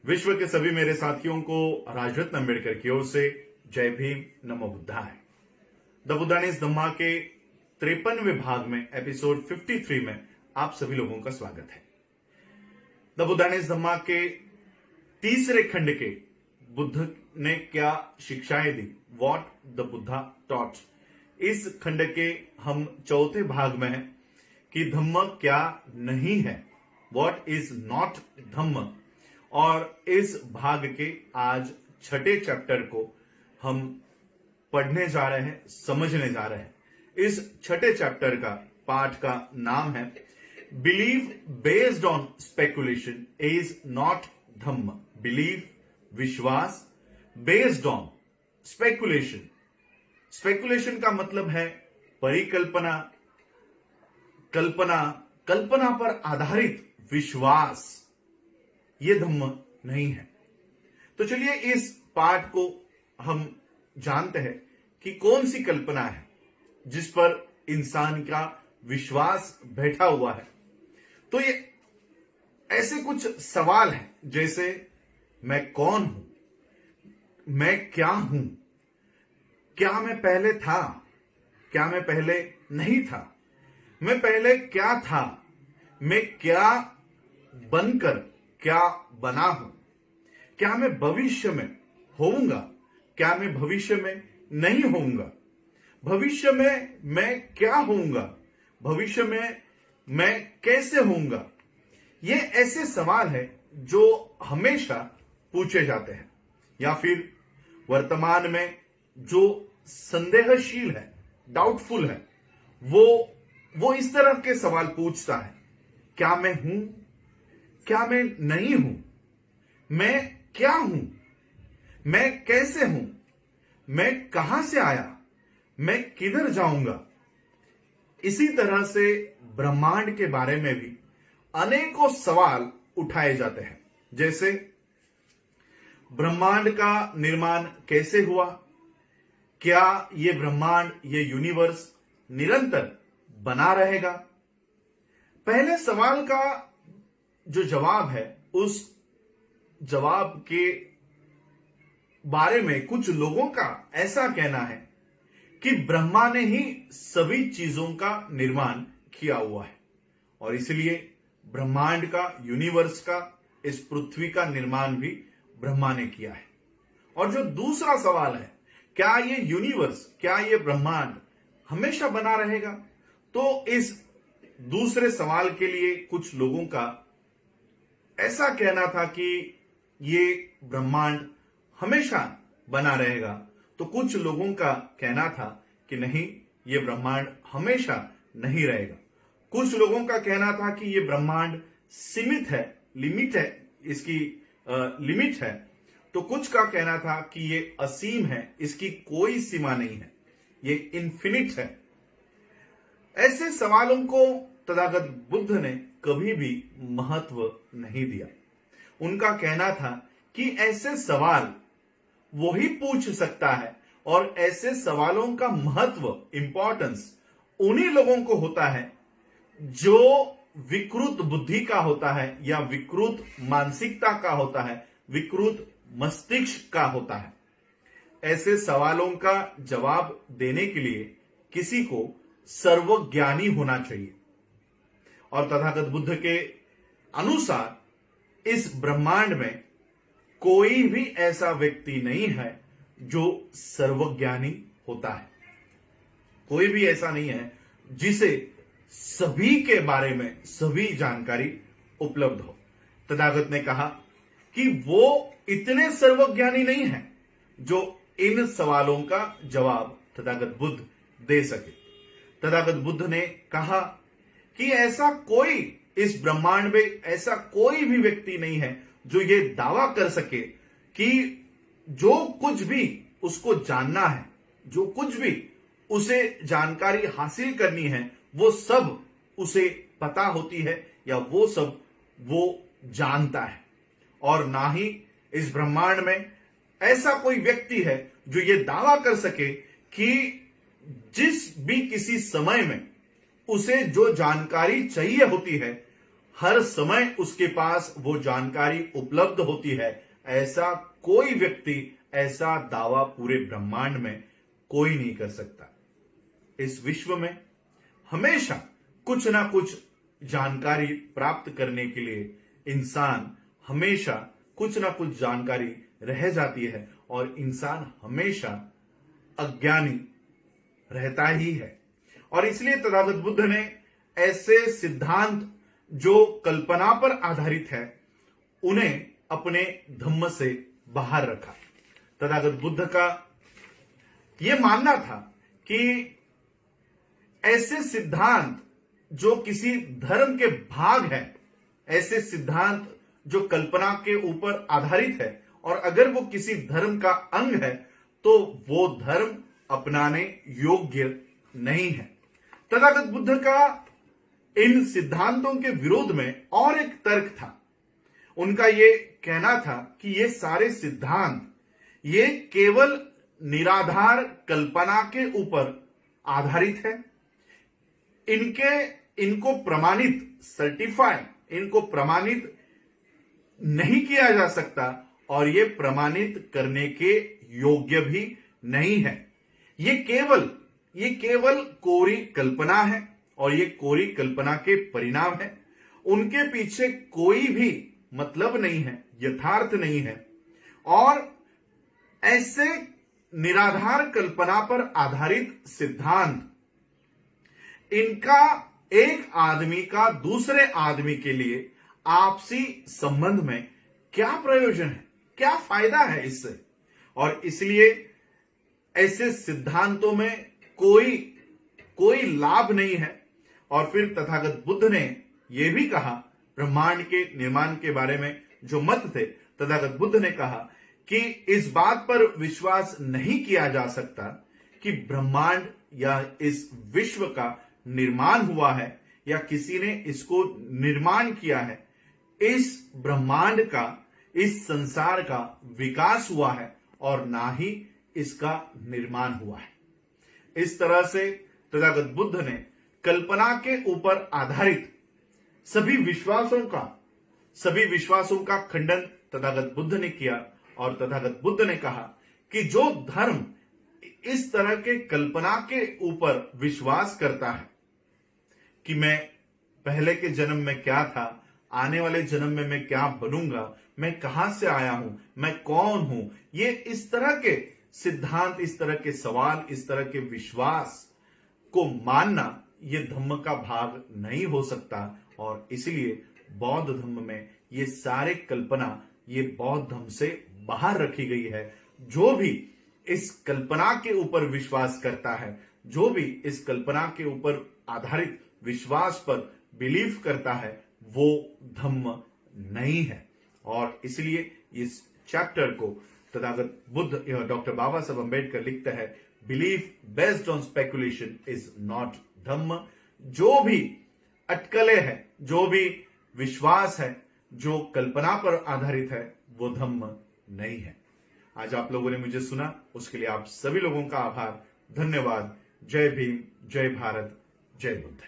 विश्व के सभी मेरे साथियों को राजरत्न अम्बेडकर की ओर से जय भीम, नमो बुद्धाय। द बुद्धानीज धम्मा के 53वें भाग में एपिसोड 53 में आप सभी लोगों का स्वागत है। द बुद्धानीज धम्मा के तीसरे खंड के बुद्ध ने क्या शिक्षाएं दी, वॉट द बुद्धा टॉट, इस खंड के हम चौथे भाग में हैं कि धम्म क्या नहीं है, वॉट इज नॉट धम्म। और इस भाग के आज छठे चैप्टर को हम पढ़ने जा रहे हैं, समझने जा रहे हैं। इस छठे चैप्टर का पाठ का नाम है believe based on speculation is not Dhamma. Believe विश्वास, बेस्ड ऑन स्पेकुलेशन। स्पेकुलेशन का मतलब है परिकल्पना, कल्पना पर आधारित विश्वास, ये धम्म नहीं है। तो चलिए इस पाठ को हम जानते हैं कि कौन सी कल्पना है जिस पर इंसान का विश्वास बैठा हुआ है। तो ये ऐसे कुछ सवाल हैं जैसे मैं कौन हूं, मैं क्या हूं, क्या मैं पहले था, क्या मैं पहले नहीं था, मैं पहले क्या था, मैं क्या बनकर क्या बना हूं, क्या मैं भविष्य में होऊंगा, क्या मैं भविष्य में नहीं होऊंगा, भविष्य में मैं क्या होऊंगा, भविष्य में मैं कैसे होऊंगा। ये ऐसे सवाल है जो हमेशा पूछे जाते हैं, या फिर वर्तमान में जो संदेहशील है, डाउटफुल है, वो इस तरह के सवाल पूछता है। क्या मैं हूं, क्या मैं नहीं हूं, मैं क्या हूं, मैं कैसे हूं, मैं कहां से आया, मैं किधर जाऊंगा। इसी तरह से ब्रह्मांड के बारे में भी अनेकों सवाल उठाए जाते हैं, जैसे ब्रह्मांड का निर्माण कैसे हुआ, क्या ये ब्रह्मांड, ये यूनिवर्स निरंतर बना रहेगा। पहले सवाल का जो जवाब है, उस जवाब के बारे में कुछ लोगों का ऐसा कहना है कि ब्रह्मा ने ही सभी चीजों का निर्माण किया हुआ है और इसलिए ब्रह्मांड का, यूनिवर्स का, इस पृथ्वी का निर्माण भी ब्रह्मा ने किया है। और जो दूसरा सवाल है, क्या ये यूनिवर्स, क्या ये ब्रह्मांड हमेशा बना रहेगा, तो इस दूसरे सवाल के लिए कुछ लोगों का ऐसा कहना था कि ये ब्रह्मांड हमेशा बना रहेगा, तो कुछ लोगों का कहना था कि नहीं, ये ब्रह्मांड हमेशा नहीं रहेगा। कुछ लोगों का कहना था कि ये ब्रह्मांड सीमित है, लिमिट है, इसकी लिमिट है। तो कुछ का कहना था कि ये असीम है, इसकी कोई सीमा नहीं है, ये इन्फिनिट है। ऐसे सवालों को तथागत बुद्ध ने कभी भी महत्व नहीं दिया। उनका कहना था कि ऐसे सवाल वही पूछ सकता है और ऐसे सवालों का महत्व, इंपॉर्टेंस उन्हीं लोगों को होता है जो विकृत बुद्धि का होता है, या विकृत मानसिकता का होता है, विकृत मस्तिष्क का होता है। ऐसे सवालों का जवाब देने के लिए किसी को सर्वज्ञानी होना चाहिए और तथागत बुद्ध के अनुसार इस ब्रह्मांड में कोई भी ऐसा व्यक्ति नहीं है जो सर्वज्ञानी होता है। कोई भी ऐसा नहीं है जिसे सभी के बारे में सभी जानकारी उपलब्ध हो। तथागत ने कहा कि वो इतने सर्वज्ञानी नहीं है जो इन सवालों का जवाब तथागत बुद्ध दे सके। तथागत बुद्ध ने कहा कि ऐसा कोई इस ब्रह्मांड में, ऐसा कोई भी व्यक्ति नहीं है जो ये दावा कर सके कि जो कुछ भी उसको जानना है, जो कुछ भी उसे जानकारी हासिल करनी है, वो सब उसे पता होती है या वो सब वो जानता है। और ना ही इस ब्रह्मांड में ऐसा कोई व्यक्ति है जो ये दावा कर सके कि जिस भी किसी समय में उसे जो जानकारी चाहिए होती है हर समय उसके पास वो जानकारी उपलब्ध होती है, ऐसा कोई व्यक्ति, ऐसा दावा पूरे ब्रह्मांड में कोई नहीं कर सकता। इस विश्व में हमेशा कुछ ना कुछ जानकारी प्राप्त करने के लिए इंसान हमेशा कुछ ना कुछ जानकारी रह जाती है और इंसान हमेशा अज्ञानी रहता ही है। और इसलिए तथागत बुद्ध ने ऐसे सिद्धांत जो कल्पना पर आधारित है उन्हें अपने धम्म से बाहर रखा। तथागत बुद्ध का यह मानना था कि ऐसे सिद्धांत जो किसी धर्म के भाग हैं, ऐसे सिद्धांत जो कल्पना के ऊपर आधारित है और अगर वो किसी धर्म का अंग है तो वो धर्म अपनाने योग्य नहीं है। तथागत बुद्ध का इन सिद्धांतों के विरोध में और एक तर्क था। उनका ये कहना था कि ये सारे सिद्धांत ये केवल निराधार कल्पना के ऊपर आधारित है। इनको प्रमाणित, सर्टिफाई, इनको प्रमाणित नहीं किया जा सकता और ये प्रमाणित करने के योग्य भी नहीं है। ये केवल कोरी कल्पना है और ये कोरी कल्पना के परिणाम है। उनके पीछे कोई भी मतलब नहीं है, यथार्थ नहीं है। और ऐसे निराधार कल्पना पर आधारित सिद्धांत, इनका एक आदमी का दूसरे आदमी के लिए आपसी संबंध में क्या प्रयोजन है, क्या फायदा है इससे। और इसलिए ऐसे सिद्धांतों में कोई लाभ नहीं है। और फिर तथागत बुद्ध ने यह भी कहा, ब्रह्मांड के निर्माण के बारे में जो मत थे, तथागत बुद्ध ने कहा कि इस बात पर विश्वास नहीं किया जा सकता कि ब्रह्मांड या इस विश्व का निर्माण हुआ है या किसी ने इसको निर्माण किया है। इस ब्रह्मांड का, इस संसार का विकास हुआ है और ना ही इसका निर्माण हुआ है। इस तरह से तथागत बुद्ध ने कल्पना के ऊपर आधारित सभी विश्वासों का खंडन तथागत बुद्ध ने किया। और तथागत बुद्ध ने कहा कि जो धर्म इस तरह के कल्पना के ऊपर विश्वास करता है कि मैं पहले के जन्म में क्या था, आने वाले जन्म में मैं क्या बनूंगा, मैं कहां से आया हूं, मैं कौन हूं, ये इस तरह के सिद्धांत, इस तरह के सवाल, इस तरह के विश्वास को मानना ये धम्म का भाग नहीं हो सकता। और इसलिए बौद्ध धम्म में ये सारे कल्पना ये बौद्ध धम्म से बाहर रखी गई है। जो भी इस कल्पना के ऊपर विश्वास करता है, जो भी इस कल्पना के ऊपर आधारित विश्वास पर बिलीव करता है, वो धम्म नहीं है। और इसलिए इस चैप्टर को तथागत बुद्ध, डॉक्टर बाबा साहब अंबेडकर लिखता है, belief based on speculation is not Dhamma. जो भी अटकलें हैं, जो भी विश्वास है जो कल्पना पर आधारित है, वो धम्म नहीं है। आज आप लोगों ने मुझे सुना, उसके लिए आप सभी लोगों का आभार, धन्यवाद। जय भीम, जय भारत, जय बुद्ध।